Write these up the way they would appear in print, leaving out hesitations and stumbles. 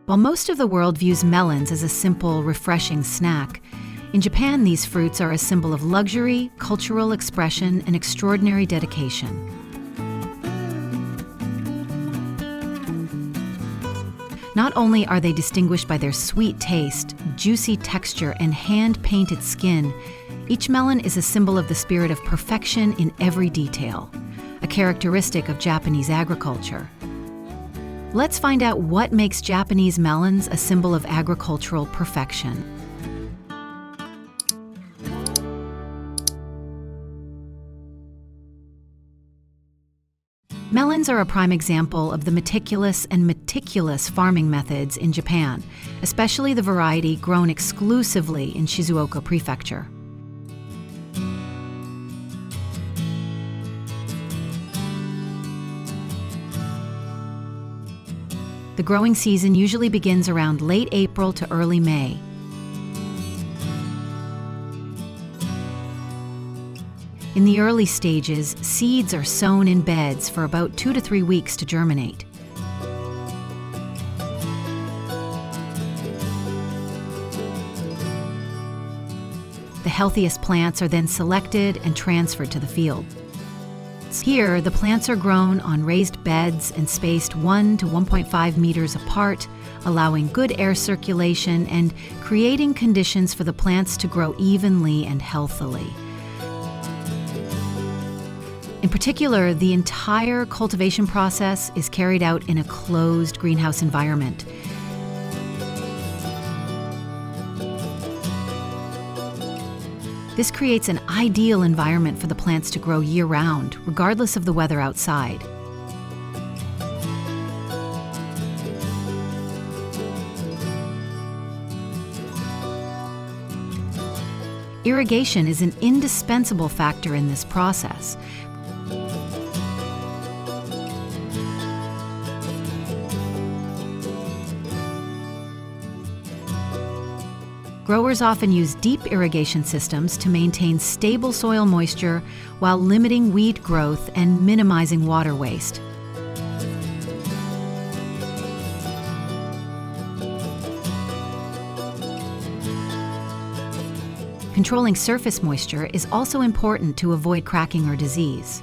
While most of the world views melons as a simple, refreshing snack, in Japan these fruits are a symbol of luxury, cultural expression, and extraordinary dedication. Not only are they distinguished by their sweet taste, juicy texture, and hand-painted skin, each melon is a symbol of the spirit of perfection in every detail, a characteristic of Japanese agriculture. Let's find out what makes Japanese melons a symbol of agricultural perfection. Melons are a prime example of the meticulous and meticulous farming methods in Japan, especially the variety grown exclusively in Shizuoka Prefecture. The growing season usually begins around late April to early May. In the early stages, seeds are sown in beds for about 2 to 3 weeks to germinate. The healthiest plants are then selected and transferred to the field. Here, the plants are grown on raised beds and spaced 1 to 1.5 meters apart, allowing good air circulation and creating conditions for the plants to grow evenly and healthily. In particular, the entire cultivation process is carried out in a closed greenhouse environment. This creates an ideal environment for the plants to grow year-round, regardless of the weather outside. Irrigation is an indispensable factor in this process. Growers often use deep irrigation systems to maintain stable soil moisture while limiting weed growth and minimizing water waste. Controlling surface moisture is also important to avoid cracking or disease.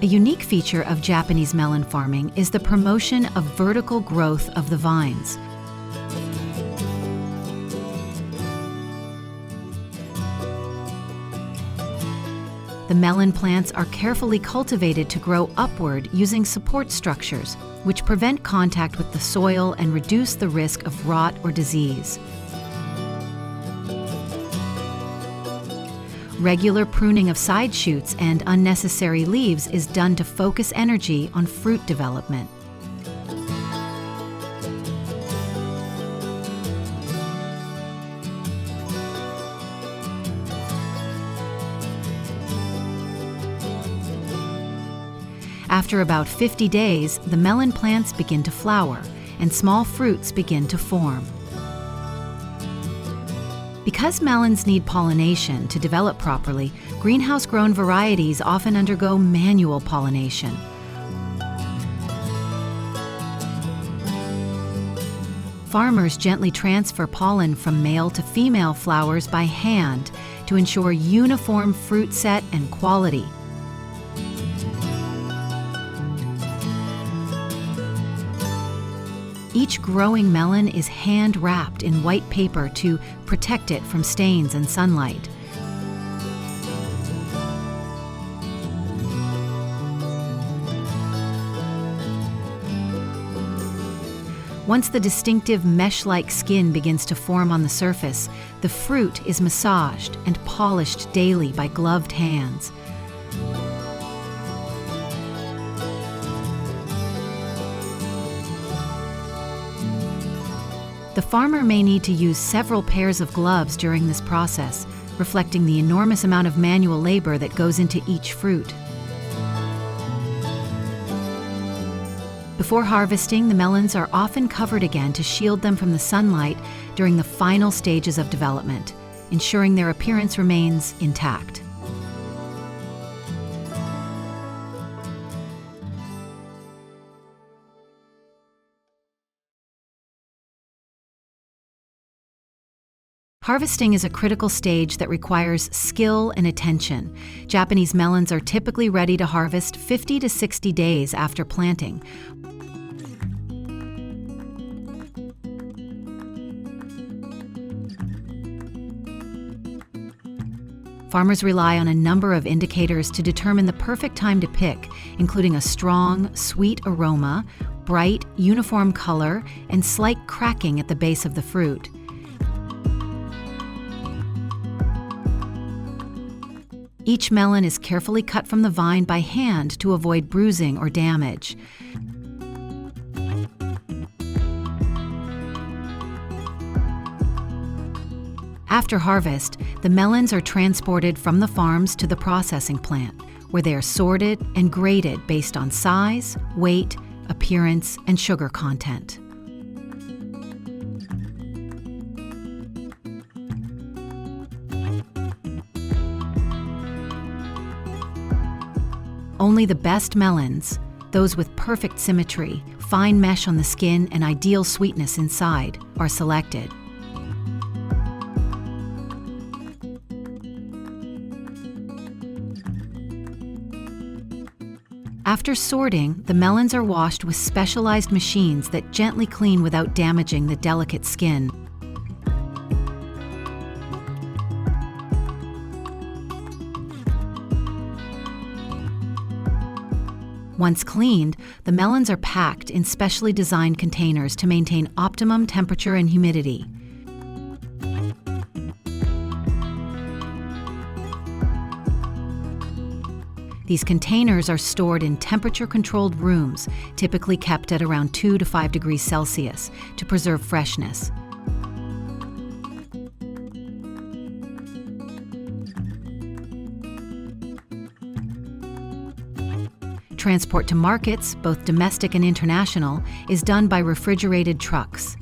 A unique feature of Japanese melon farming is the promotion of vertical growth of the vines. The melon plants are carefully cultivated to grow upward using support structures, which prevent contact with the soil and reduce the risk of rot or disease. Regular pruning of side shoots and unnecessary leaves is done to focus energy on fruit development. After about 50 days, the melon plants begin to flower, and small fruits begin to form. Because melons need pollination to develop properly, greenhouse-grown varieties often undergo manual pollination. Farmers gently transfer pollen from male to female flowers by hand to ensure uniform fruit set and quality. Each growing melon is hand-wrapped in white paper to protect it from stains and sunlight. Once the distinctive mesh-like skin begins to form on the surface, the fruit is massaged and polished daily by gloved hands. The farmer may need to use several pairs of gloves during this process, reflecting the enormous amount of manual labor that goes into each fruit. Before harvesting, the melons are often covered again to shield them from the sunlight during the final stages of development, ensuring their appearance remains intact. Harvesting is a critical stage that requires skill and attention. Japanese melons are typically ready to harvest 50 to 60 days after planting. Farmers rely on a number of indicators to determine the perfect time to pick, including a strong, sweet aroma, bright, uniform color, and slight cracking at the base of the fruit. Each melon is carefully cut from the vine by hand to avoid bruising or damage. After harvest, the melons are transported from the farms to the processing plant, where they are sorted and graded based on size, weight, appearance, and sugar content. Only the best melons, those with perfect symmetry, fine mesh on the skin, and ideal sweetness inside, are selected. After sorting, the melons are washed with specialized machines that gently clean without damaging the delicate skin. Once cleaned, the melons are packed in specially designed containers to maintain optimum temperature and humidity. These containers are stored in temperature-controlled rooms, typically kept at around 2 to 5 degrees Celsius, to preserve freshness. Transport to markets, both domestic and international, is done by refrigerated trucks.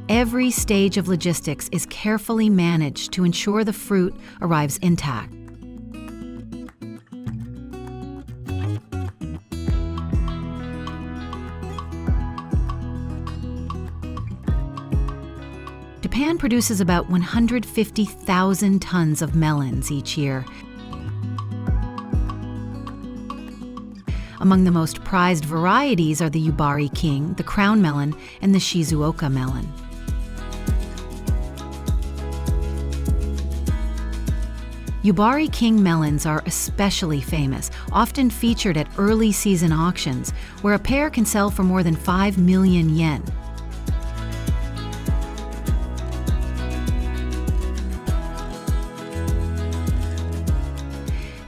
Every stage of logistics is carefully managed to ensure the fruit arrives intact. Japan produces about 150,000 tons of melons each year. Among the most prized varieties are the Yubari King, the crown melon, and the Shizuoka melon. Yubari King melons are especially famous, often featured at early season auctions, where a pair can sell for more than 5 million yen.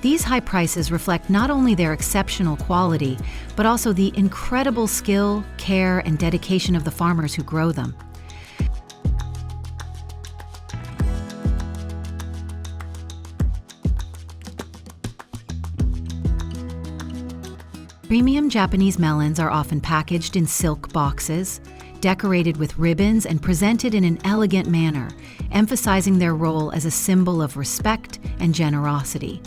These high prices reflect not only their exceptional quality, but also the incredible skill, care, and dedication of the farmers who grow them. Premium Japanese melons are often packaged in silk boxes, decorated with ribbons, and presented in an elegant manner, emphasizing their role as a symbol of respect and generosity.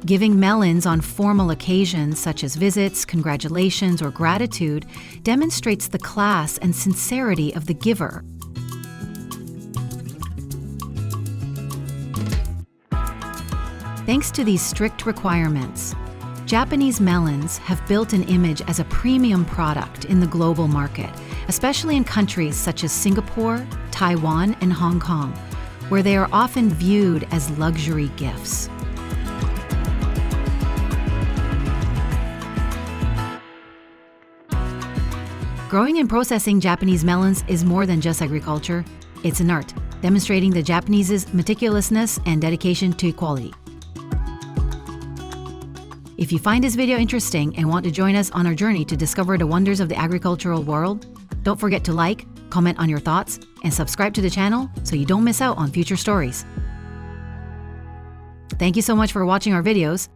Giving melons on formal occasions such as visits, congratulations, or gratitude demonstrates the class and sincerity of the giver. Thanks to these strict requirements, Japanese melons have built an image as a premium product in the global market, especially in countries such as Singapore, Taiwan, and Hong Kong, where they are often viewed as luxury gifts. Growing and processing Japanese melons is more than just agriculture. It's an art, demonstrating the Japanese's meticulousness and dedication to quality. If you find this video interesting and want to join us on our journey to discover the wonders of the agricultural world, don't forget to like, comment on your thoughts, and subscribe to the channel so you don't miss out on future stories. Thank you so much for watching our videos.